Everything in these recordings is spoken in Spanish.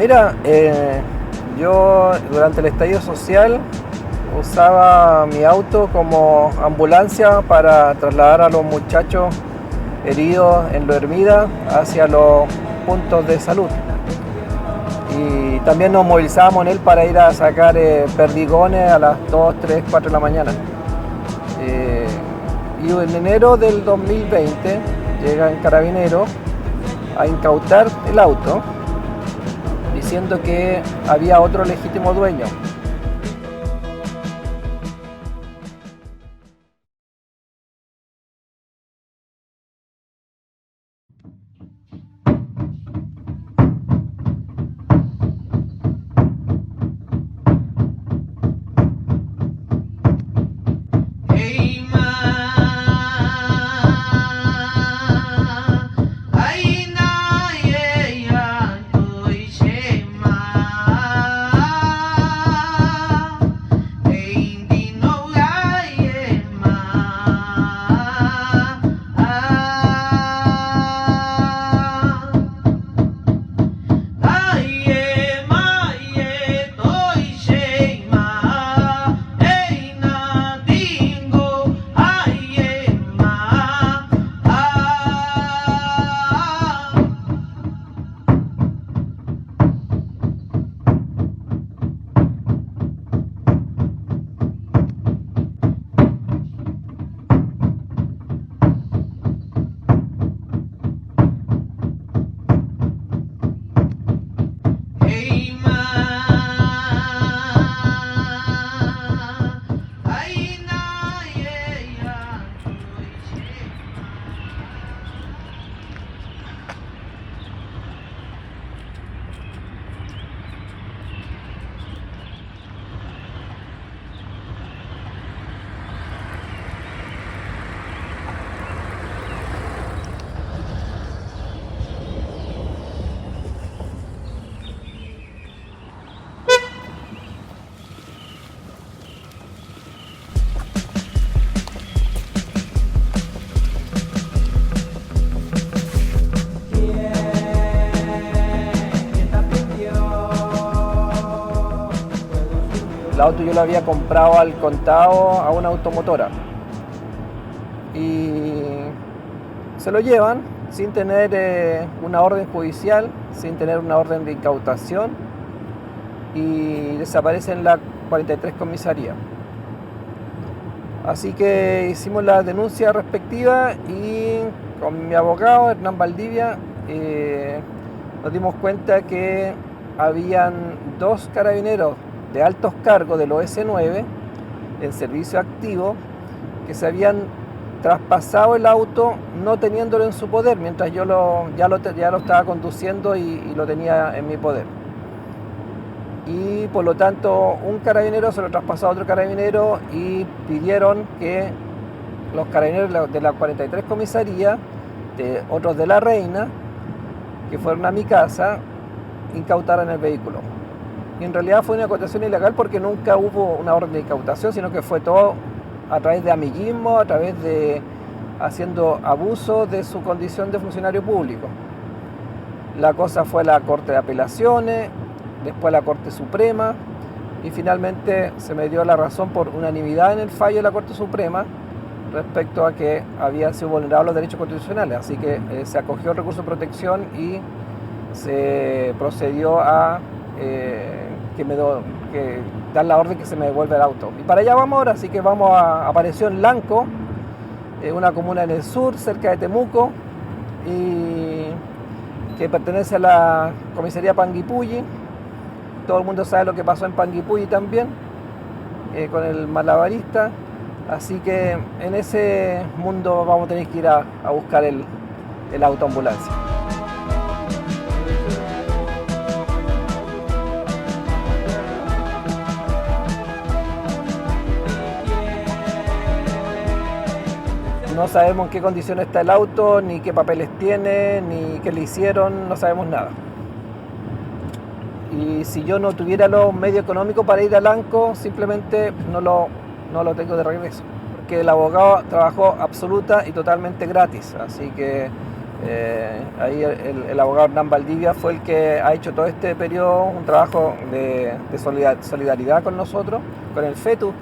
Mira, yo durante el estallido social usaba mi auto como ambulancia para trasladar a los muchachos heridos en Lo Hermida hacia los puntos de salud. Y también nos movilizábamos en él para ir a sacar perdigones a las 2, 3, 4 de la mañana. Y en enero del 2020 llegan carabineros a incautar el auto diciendo que había otro legítimo dueño. El auto yo lo había comprado al contado a una automotora y se lo llevan sin tener una orden judicial, sin tener una orden de incautación, y desaparece en la 43 comisaría. Así que hicimos la denuncia respectiva y con mi abogado Hernán Valdivia nos dimos cuenta que habían 2 carabineros de altos cargos del OS9 en servicio activo que se habían traspasado el auto no teniéndolo en su poder, mientras yo ya lo estaba conduciendo y lo tenía en mi poder. Y por lo tanto un carabinero se lo traspasó a otro carabinero y pidieron que los carabineros de la 43 comisaría, de otros de La Reina, que fueron a mi casa, incautaran el vehículo. Y en realidad fue una incautación ilegal porque nunca hubo una orden de incautación, sino que fue todo a través de amiguismo, a través de haciendo abuso de su condición de funcionario público. La cosa fue a la Corte de Apelaciones, después a la Corte Suprema, y finalmente se me dio la razón por unanimidad en el fallo de la Corte Suprema respecto a que habían sido vulnerados los derechos constitucionales. Así que se acogió el recurso de protección y se procedió a dar la orden que se me devuelva el auto. Y para allá vamos ahora, así que apareció en Lanco, una comuna en el sur, cerca de Temuco, y que pertenece a la comisaría Panguipulli. Todo el mundo sabe lo que pasó en Panguipulli también, con el malabarista. Así que en ese mundo vamos a tener que ir a buscar el autoambulancia. No sabemos en qué condiciones está el auto, ni qué papeles tiene, ni qué le hicieron, no sabemos nada. Y si yo no tuviera los medios económicos para ir a Lanco, simplemente no lo tengo de regreso. Porque el abogado trabajó absoluta y totalmente gratis. Así que Ahí el abogado Hernán Valdivia fue el que ha hecho todo este periodo un trabajo de solidaridad con nosotros, con el fetus,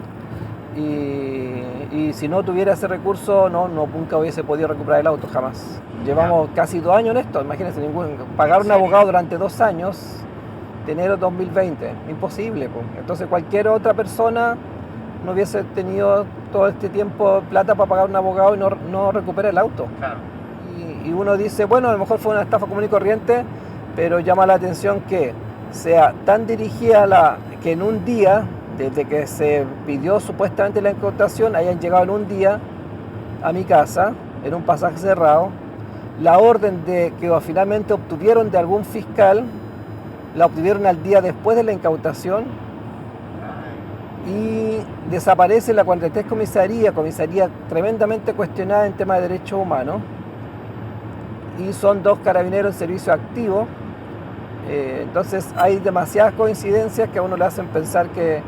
y si no tuviera ese recurso nunca hubiese podido recuperar el auto, jamás. Llevamos casi 2 años en esto, imagínense, pagar un abogado durante 2 años, de enero de 2020, imposible, pues. Entonces cualquier otra persona no hubiese tenido todo este tiempo plata para pagar un abogado y no recupera el auto. Claro. Y uno dice, bueno, a lo mejor fue una estafa común y corriente, pero llama la atención que sea tan dirigida que en un día, desde que se pidió supuestamente la incautación, hayan llegado en un día a mi casa, en un pasaje cerrado. La orden que finalmente obtuvieron de algún fiscal, la obtuvieron al día después de la incautación, y desaparece la 43 comisaría tremendamente cuestionada en temas de derechos humanos, y son 2 carabineros en servicio activo. Entonces hay demasiadas coincidencias que a uno le hacen pensar que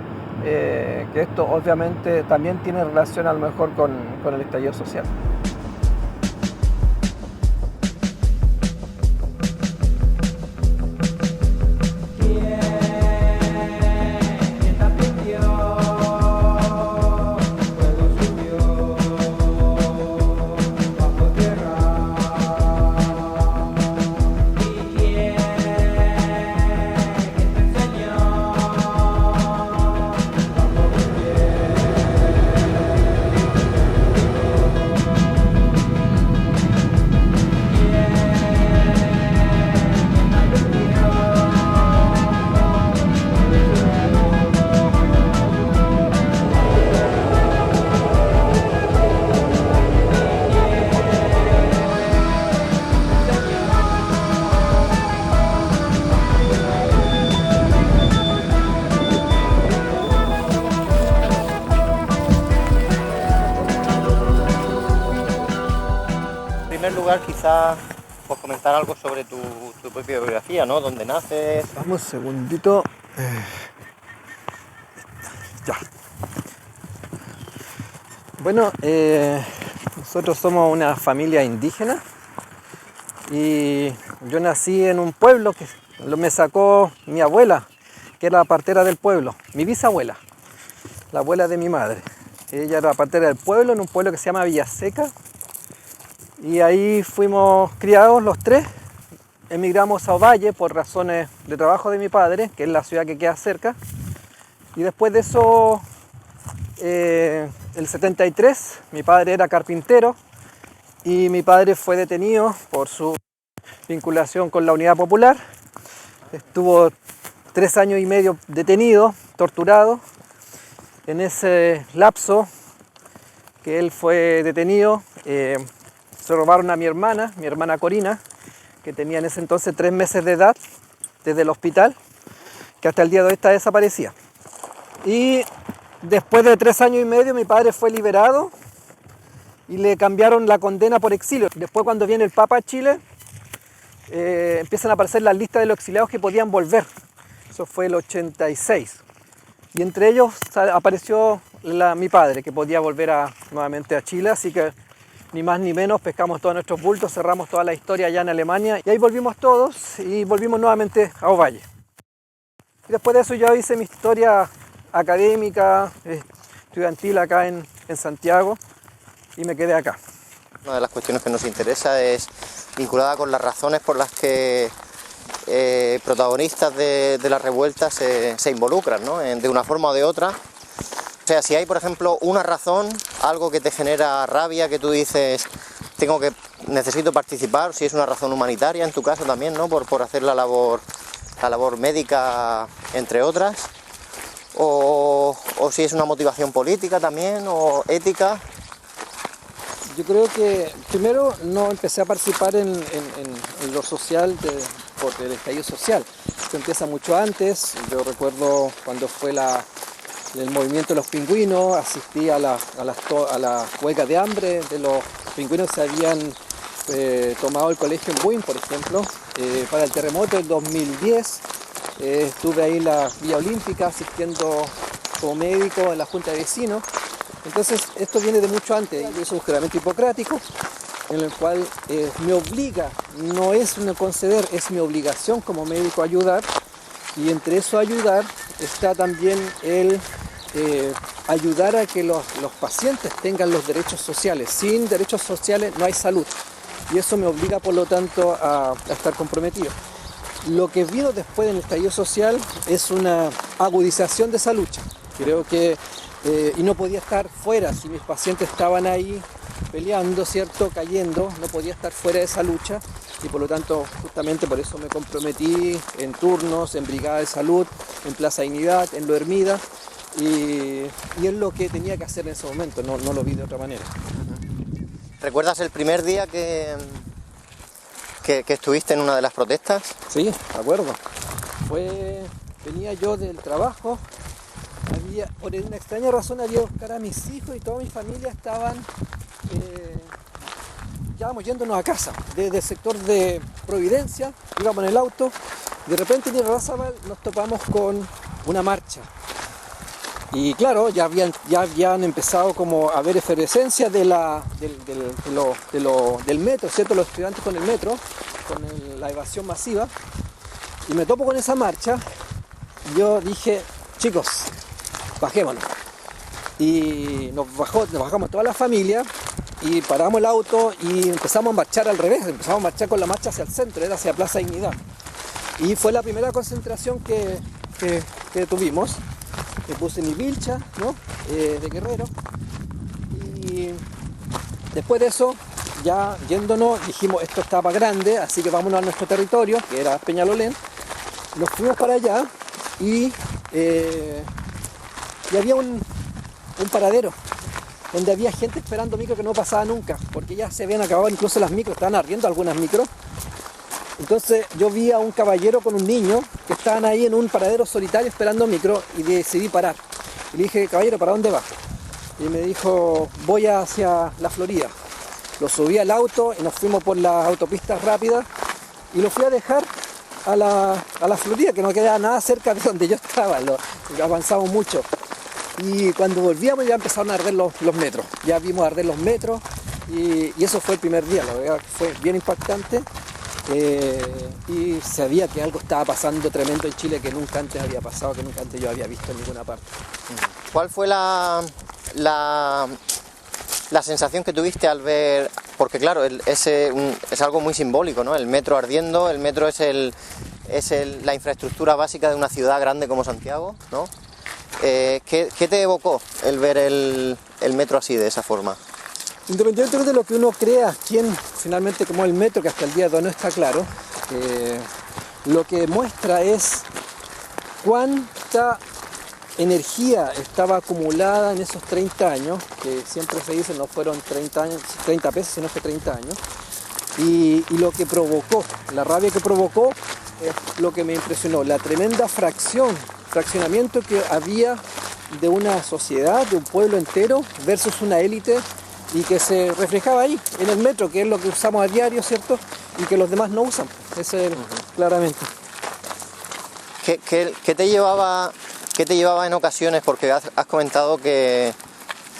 esto obviamente también tiene relación a lo mejor con el estallido social. En primer lugar, quizás pues, comentar algo sobre tu propia biografía, ¿no? ¿Dónde naces? Vamos un segundito. Ya. Bueno, nosotros somos una familia indígena y yo nací en un pueblo que me sacó mi abuela, que era la partera del pueblo, mi bisabuela, la abuela de mi madre. Ella era la partera del pueblo, en un pueblo que se llama Villaseca. Y ahí fuimos criados los 3, emigramos a Ovalle por razones de trabajo de mi padre, que es la ciudad que queda cerca. Y después de eso, el 73, mi padre era carpintero y mi padre fue detenido por su vinculación con la Unidad Popular. Estuvo 3 años y medio detenido, torturado. En ese lapso que él fue detenido, se robaron a mi hermana Corina, que tenía en ese entonces 3 meses de edad, desde el hospital, que hasta el día de hoy está desaparecida. Y después de 3 años y medio mi padre fue liberado y le cambiaron la condena por exilio. Después, cuando viene el Papa a Chile, empiezan a aparecer las listas de los exiliados que podían volver. Eso fue el 86. Y entre ellos apareció mi padre, que podía volver nuevamente a Chile, así que ni más ni menos, pescamos todos nuestros bultos, cerramos toda la historia allá en Alemania y ahí volvimos todos y volvimos nuevamente a Ovalle. Y después de eso yo hice mi historia académica, estudiantil acá en Santiago y me quedé acá. Una de las cuestiones que nos interesa es vinculada con las razones por las que protagonistas de la revuelta se involucran, ¿no? De una forma o de otra. O sea, si hay, por ejemplo, una razón, algo que te genera rabia, que tú dices, necesito participar, si es una razón humanitaria, en tu caso también, ¿no? Por hacer la labor médica, entre otras, o si es una motivación política también, o ética. Yo creo que primero no empecé a participar en lo social por el estallido social. Esto empieza mucho antes. Yo recuerdo cuando fue el movimiento de los pingüinos, asistí a la huelga de hambre de los pingüinos. Se habían tomado el colegio en Buin, por ejemplo, para el terremoto del 2010. Estuve ahí en la Villa Olímpica asistiendo como médico en la Junta de Vecinos. Entonces esto viene de mucho antes. Yo hice un juramento hipocrático en el cual me obliga, no es un conceder, es mi obligación como médico ayudar, y entre eso ayudar está también el ayudar a que los pacientes tengan los derechos sociales. Sin derechos sociales no hay salud, y eso me obliga por lo tanto a estar comprometido. Lo que vino después del estallido social es una agudización de esa lucha. Creo que, y no podía estar fuera, si mis pacientes estaban ahí peleando, ¿cierto?, cayendo, no podía estar fuera de esa lucha, y por lo tanto justamente por eso me comprometí en turnos, en Brigada de Salud, en Plaza Dignidad, en Lo Hermida, y es lo que tenía que hacer en ese momento, no lo vi de otra manera. ¿Recuerdas el primer día que estuviste en una de las protestas? Sí, de acuerdo. Venía yo del trabajo, por una extraña razón había que buscar a mis hijos y toda mi familia estaban, ya vamos yéndonos a casa, desde el sector de Providencia, íbamos en el auto, de repente en Irarrázaval nos topamos con una marcha. Y claro, ya habían empezado como a haber efervescencia del metro, ¿cierto? Los estudiantes con el metro, con la evasión masiva. Y me topo con esa marcha. Yo dije, chicos, bajémonos. Y nos bajamos toda la familia y paramos el auto y empezamos a marchar al revés. Empezamos a marchar con la marcha hacia el centro, era hacia Plaza Dignidad. Y fue la primera concentración que tuvimos. Me puse mi vilcha, ¿no? De guerrero, y después de eso, ya yéndonos, dijimos esto está para grande, así que vámonos a nuestro territorio, que era Peñalolén. Nos fuimos para allá y había un paradero donde había gente esperando micro que no pasaba nunca, porque ya se habían acabado incluso las micros, estaban ardiendo algunas micros. Entonces yo vi a un caballero con un niño que estaban ahí en un paradero solitario esperando micro y decidí parar. Y le dije, caballero, ¿para dónde va? Y me dijo, voy hacia la Florida. Lo subí al auto y nos fuimos por las autopistas rápidas y lo fui a dejar a la Florida, que no quedaba nada cerca de donde yo estaba, avanzamos mucho. Y cuando volvíamos ya empezaron a arder los metros, ya vimos arder los metros y eso fue el primer día, la verdad que fue bien impactante. Y sabía que algo estaba pasando tremendo en Chile que nunca antes había pasado, que nunca antes yo había visto en ninguna parte. ¿Cuál fue la sensación que tuviste al ver? Porque claro, es algo muy simbólico, ¿no? El metro ardiendo, el metro es la infraestructura básica de una ciudad grande como Santiago, ¿no? ¿Qué te evocó el ver el metro así, de esa forma? Independientemente de lo que uno crea, quién finalmente como el metro, que hasta el día de hoy no está claro, lo que muestra es cuánta energía estaba acumulada en esos 30 años, que siempre se dice no fueron 30 pesos, sino que 30 años, y lo que provocó, la rabia que provocó, es lo que me impresionó, la tremenda fraccionamiento que había de una sociedad, de un pueblo entero, versus una élite, y que se reflejaba ahí, en el metro, que es lo que usamos a diario, ¿cierto? Y que los demás no usan, eso es claramente. ¿Qué te llevaba en ocasiones? Porque has comentado que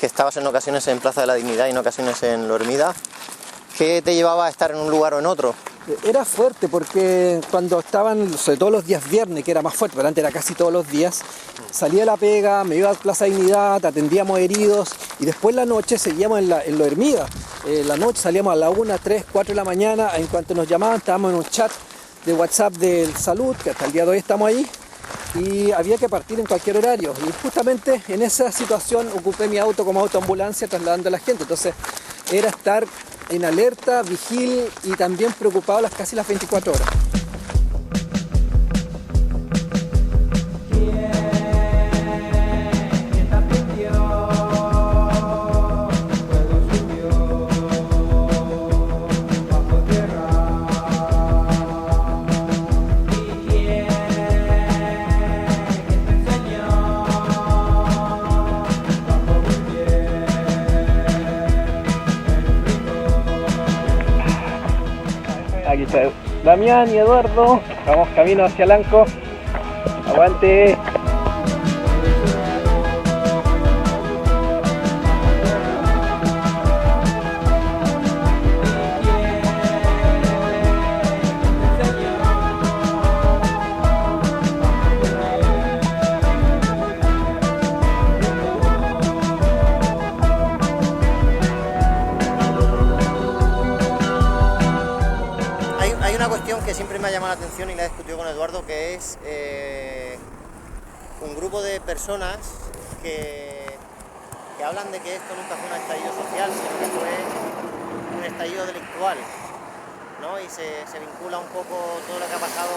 estabas en ocasiones en Plaza de la Dignidad y en ocasiones en Lo Hermida. ¿Qué te llevaba a estar en un lugar o en otro? Era fuerte porque cuando estaban, sobre todo los días viernes, que era más fuerte, pero antes era casi todos los días, salía de la pega, me iba a Plaza Dignidad, atendíamos heridos y después la noche seguíamos en Lo Hermida. La noche salíamos a la 1, 3, 4 de la mañana, en cuanto nos llamaban estábamos en un chat de WhatsApp del Salud, que hasta el día de hoy estamos ahí, y había que partir en cualquier horario. Y justamente en esa situación ocupé mi auto como autoambulancia trasladando a la gente. Entonces era estar en alerta, vigil y también preocupado casi las 24 horas. Aquí está Damián y Eduardo, vamos camino hacia Lanco, aguante. que siempre me ha llamado la atención y la he discutido con Eduardo, que es un grupo de personas que hablan de que esto nunca fue un estallido social, sino que fue un estallido delictual, ¿no? Y se vincula un poco todo lo que ha pasado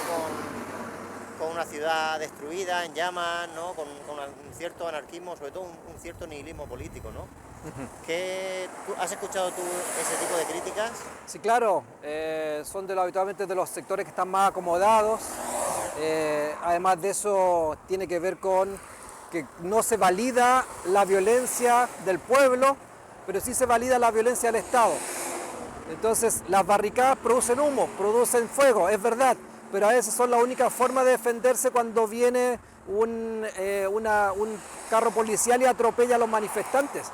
con una ciudad destruida, en llamas, ¿no? Con un cierto anarquismo, sobre todo un cierto nihilismo político, ¿no? ¿Has escuchado tú ese tipo de críticas? Sí, claro, son habitualmente de los sectores que están más acomodados. Además de eso, tiene que ver con que no se valida la violencia del pueblo, pero sí se valida la violencia del Estado. Entonces, las barricadas producen humo, producen fuego, es verdad, pero a veces son la única forma de defenderse cuando viene un carro policial y atropella a los manifestantes.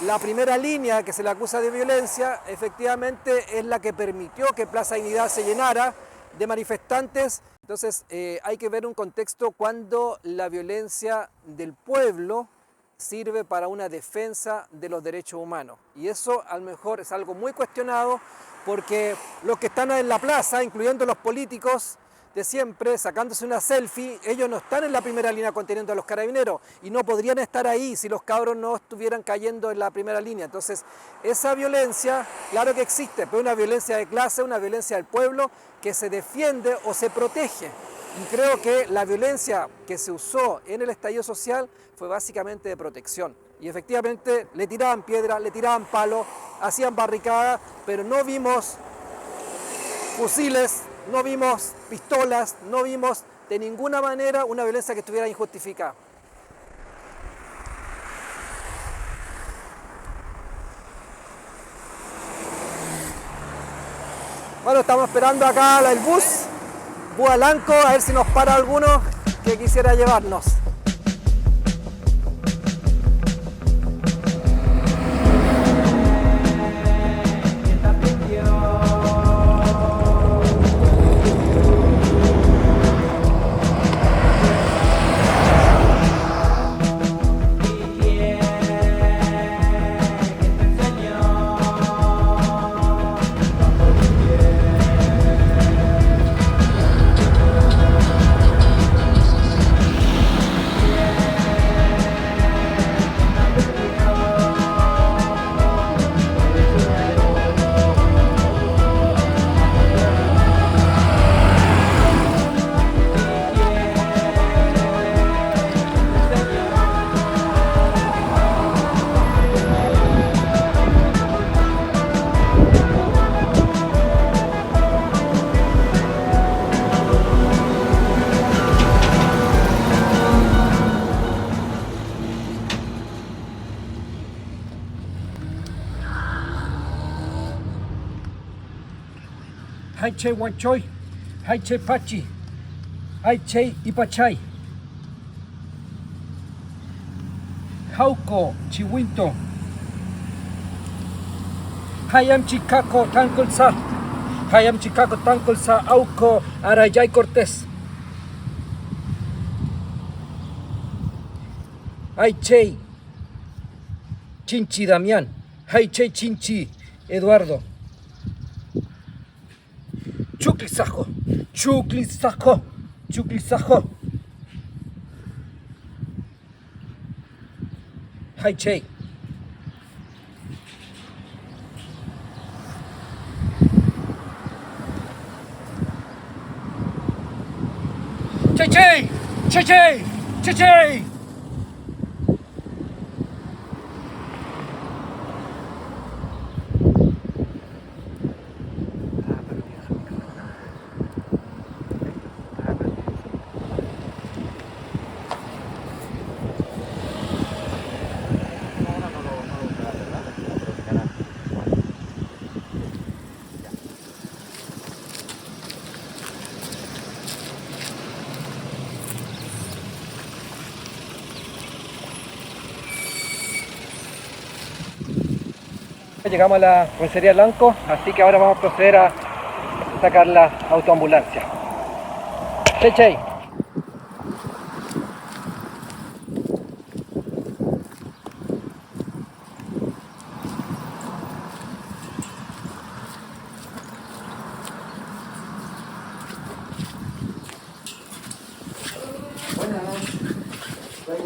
La primera línea que se le acusa de violencia efectivamente es la que permitió que Plaza Dignidad se llenara de manifestantes. Entonces hay que ver un contexto cuando la violencia del pueblo sirve para una defensa de los derechos humanos. Y eso a lo mejor es algo muy cuestionado porque los que están en la plaza, incluyendo los políticos de siempre, sacándose una selfie, ellos no están en la primera línea conteniendo a los carabineros y no podrían estar ahí si los cabros no estuvieran cayendo en la primera línea. Entonces, esa violencia, claro que existe, pero una violencia de clase, una violencia del pueblo que se defiende o se protege. Y creo que la violencia que se usó en el estallido social fue básicamente de protección. Y efectivamente le tiraban piedras, le tiraban palos, hacían barricadas, pero no vimos fusiles, no vimos pistolas, no vimos de ninguna manera una violencia que estuviera injustificada. Bueno, estamos esperando acá el bus Bualanco, a ver si nos para alguno que quisiera llevarnos. Haiche Huanchoy, Haiche Pachi, Haiche Ipachay, Jauco, Chihuinto, Hayam Chicaco, Tancolsa, Hayam Chicaco, Tancolsa, Auco, Arayay Cortés, Haiche Chinchi Damián, Haiche Chinchi Eduardo. Chuclisajo, Chuclisajo, Chuclisajo. Haiche. Cheche, Cheche, Cheche. Llegamos a la comisaría Blanco, así que ahora vamos a proceder a sacar la autoambulancia. Chey.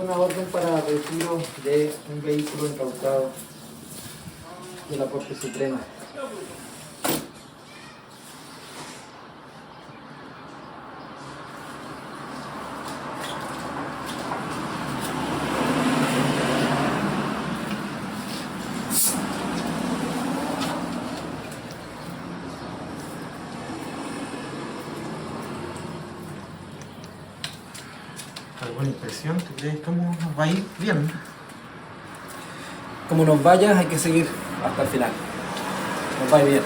una orden para retiro de un vehículo incautado de la Corte Suprema. ¿Alguna impresión? ¿Tú crees cómo nos va a ir bien? Como nos vaya, hay que seguir hasta el final. Nos va a ir bien.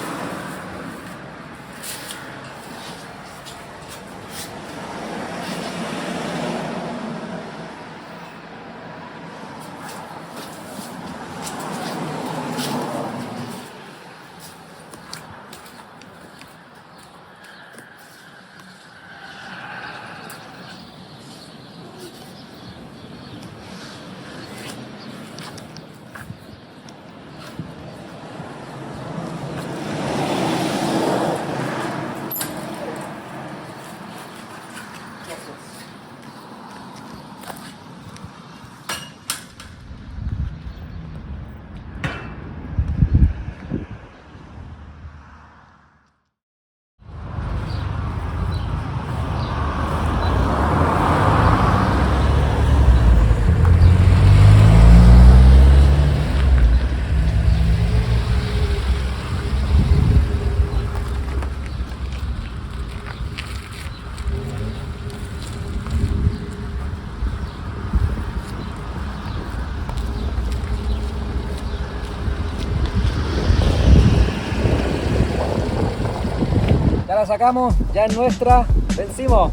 Ya la sacamos, ya es nuestra. Vencimos,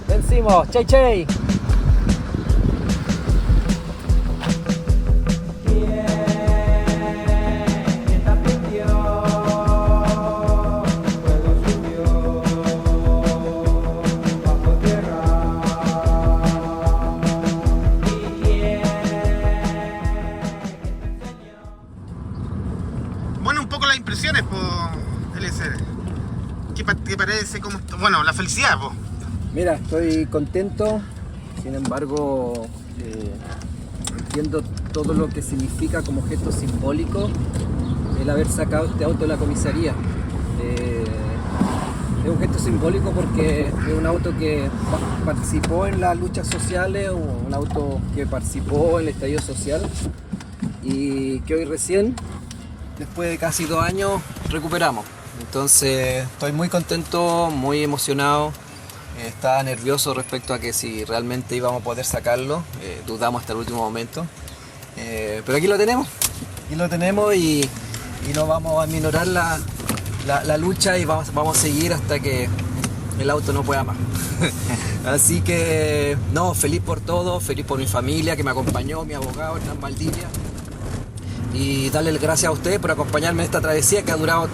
vencimos. Chay, chay. Bueno, un poco las impresiones, por LC. ¿Qué te parece? Bueno, la felicidad, po. Mira, estoy contento, sin embargo, entiendo todo lo que significa como gesto simbólico el haber sacado este auto de la comisaría. Es un gesto simbólico porque es un auto que participó en las luchas sociales, un auto que participó en el estallido social y que hoy recién, después de casi 2 años, recuperamos. Entonces estoy muy contento, muy emocionado, estaba nervioso respecto a que si realmente íbamos a poder sacarlo, dudamos hasta el último momento, pero aquí lo tenemos y no vamos a minorar la lucha y vamos a seguir hasta que el auto no pueda más. Así que no, feliz por todo, feliz por mi familia que me acompañó, mi abogado Hernán Valdivia, y darle las gracias a ustedes por acompañarme en esta travesía que ha durado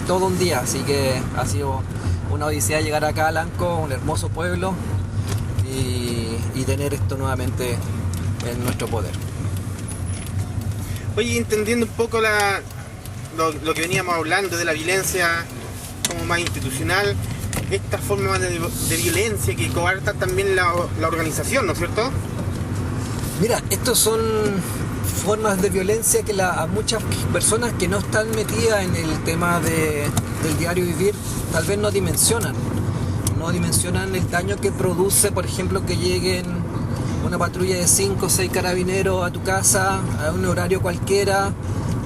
todo un día, así que ha sido una odisea llegar acá a Lanco, un hermoso pueblo, y tener esto nuevamente en nuestro poder. Oye, entendiendo un poco lo que veníamos hablando de la violencia como más institucional, esta forma de violencia que coarta también la organización, ¿no es cierto? Mira, estos son formas de violencia que a muchas personas que no están metidas en el tema del diario vivir tal vez no dimensionan el daño que produce, por ejemplo, que lleguen una patrulla de 5 o 6 carabineros a tu casa a un horario cualquiera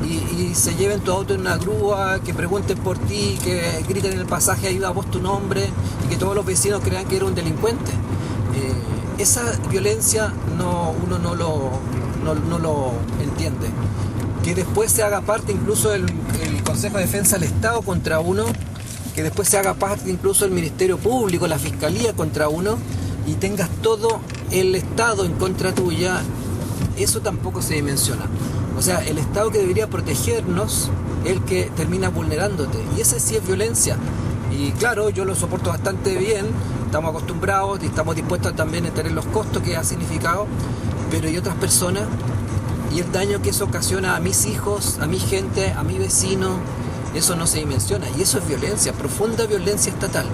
y se lleven tu auto en una grúa, que pregunten por ti, que griten en el pasaje ayuda a vos tu nombre y que todos los vecinos crean que eres un delincuente. Esa violencia uno no lo entiende. Que después se haga parte incluso el Consejo de Defensa del Estado contra uno, que después se haga parte incluso el Ministerio Público, la Fiscalía contra uno, y tengas todo el Estado en contra tuya, eso tampoco se dimensiona. O sea, el Estado que debería protegernos es el que termina vulnerándote, y esa sí es violencia. Y claro, yo lo soporto bastante bien, estamos acostumbrados y estamos dispuestos también a tener los costos que ha significado, pero hay otras personas y el daño que eso ocasiona a mis hijos, a mi gente, a mi vecino, eso no se dimensiona, y eso es violencia, profunda violencia estatal.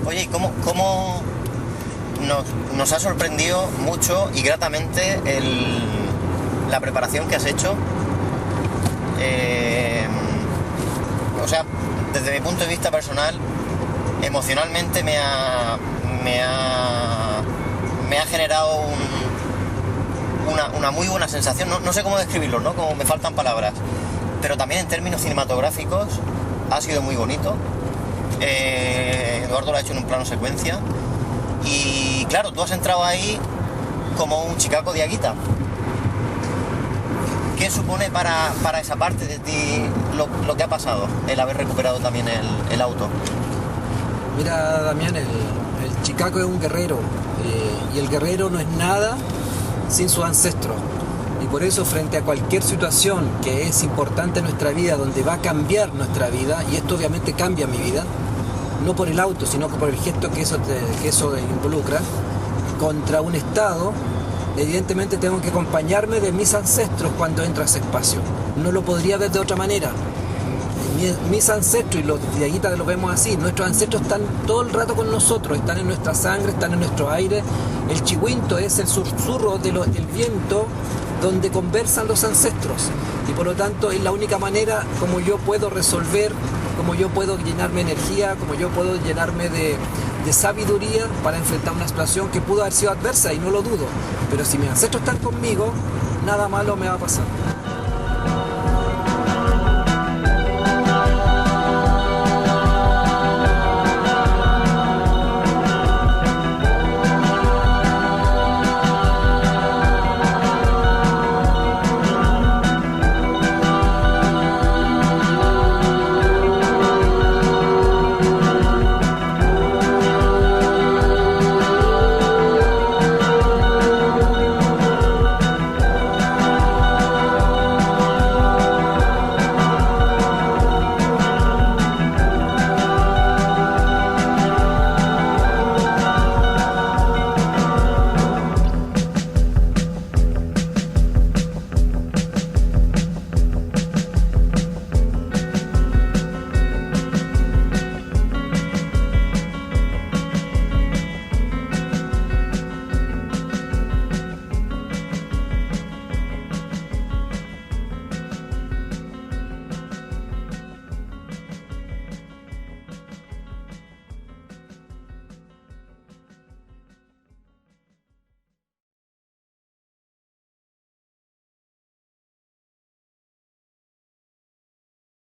Oye, ¿cómo nos ha sorprendido mucho y gratamente la preparación que has hecho. O sea, desde mi punto de vista personal, emocionalmente me ha generado una muy buena sensación. No sé cómo describirlo, ¿no? Como me faltan palabras. Pero también en términos cinematográficos ha sido muy bonito. Eduardo lo ha hecho en un plano secuencia. Y claro, tú has entrado ahí como un chicaco de Aguita. ¿Qué supone para esa parte de ti lo que ha pasado, el haber recuperado también el auto? Mira, Damián, el chicaco es un guerrero, y el guerrero no es nada sin sus ancestros. Y por eso, frente a cualquier situación que es importante en nuestra vida, donde va a cambiar nuestra vida, y esto obviamente cambia mi vida, no por el auto, sino por el gesto que eso involucra, contra un Estado, evidentemente tengo que acompañarme de mis ancestros cuando entro a ese espacio. No lo podría ver de otra manera. Mis ancestros, y los de Aguita lo vemos así, nuestros ancestros están todo el rato con nosotros, están en nuestra sangre, están en nuestro aire. El chihuinto es el susurro del viento donde conversan los ancestros, y por lo tanto es la única manera como yo puedo resolver, como yo puedo llenarme de energía, como yo puedo llenarme de sabiduría para enfrentar una situación que pudo haber sido adversa, y no lo dudo. Pero si mis ancestros están conmigo, nada malo me va a pasar.